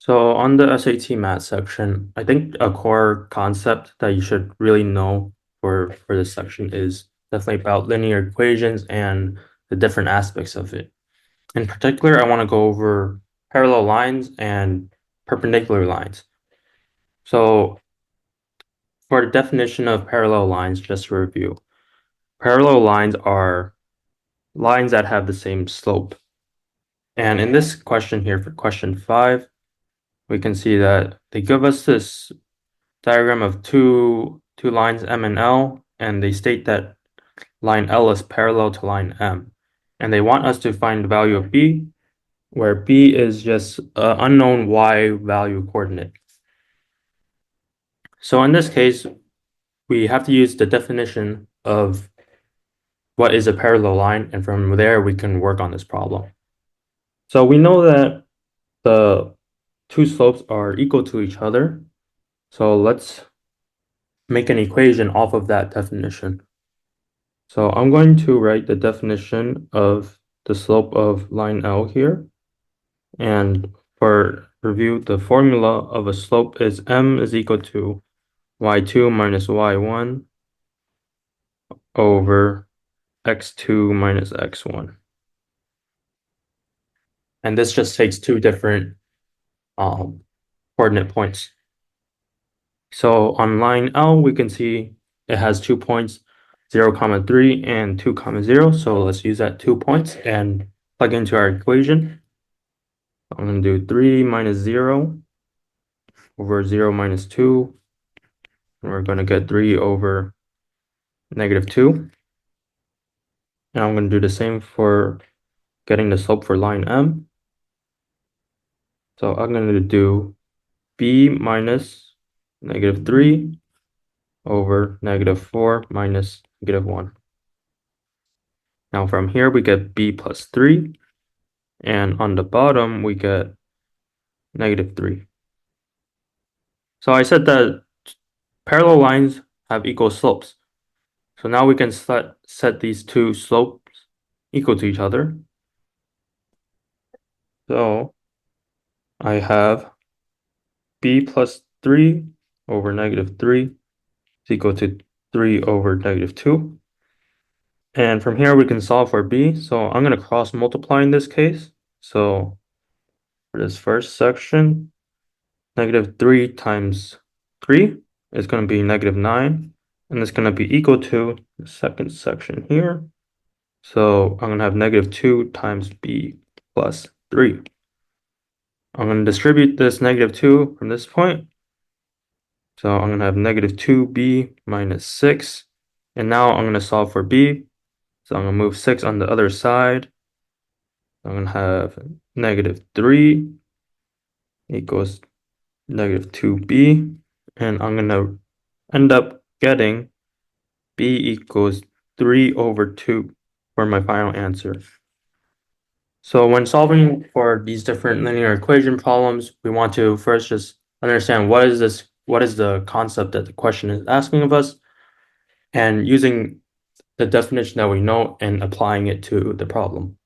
So on the SAT math section, I think a core concept that you should really know for this section is definitely about linear equations and the different aspects of it. In particular, I want to go over parallel lines and perpendicular lines. So for the definition of parallel lines, just to review, parallel lines are lines that have the same slope. And in this question here, for question 5, we can see that they give us this diagram of two lines M and L, and they state that line L is parallel to line M. And they want us to find the value of B, where B is just an unknown Y value coordinate. So in this case, we have to use the definition of what is a parallel line, and from there we can work on this problem. So we know that the two slopes are equal to each other. So let's make an equation off of that definition. So I'm going to write the definition of the slope of line L here. And for review, the formula of a slope is m is equal to y2 minus y1 over x2 minus x1. And this just takes two different coordinate points. So on line L, we can see it has 2 points, 0, 3 and 2, 0. So let's use that 2 points and plug into our equation. I'm going to do 3 minus 0 over 0 minus 2. And we're going to get 3 over negative 2. And I'm going to do the same for getting the slope for line M. So I'm going to do B minus negative 3 over negative 4 minus negative 1. Now from here we get B plus 3. And on the bottom we get negative 3. So I said that parallel lines have equal slopes. So now we can set these two slopes equal to each other. So I have B plus 3 over negative 3 is equal to 3 over negative 2. And from here we can solve for B. So I'm going to cross multiply in this case. So for this first section, negative 3 times 3 is going to be negative 9. And it's going to be equal to the second section here. So I'm going to have negative 2 times B plus 3. I'm going to distribute this negative 2 from this point. So I'm going to have negative 2B minus 6. And now I'm going to solve for B. So I'm going to move 6 on the other side. I'm going to have negative 3 equals negative 2B. And I'm going to end up getting B equals 3 over 2 for my final answer. So when solving for these different linear equation problems, we want to first just understand what is the concept that the question is asking of us, and using the definition that we know and applying it to the problem.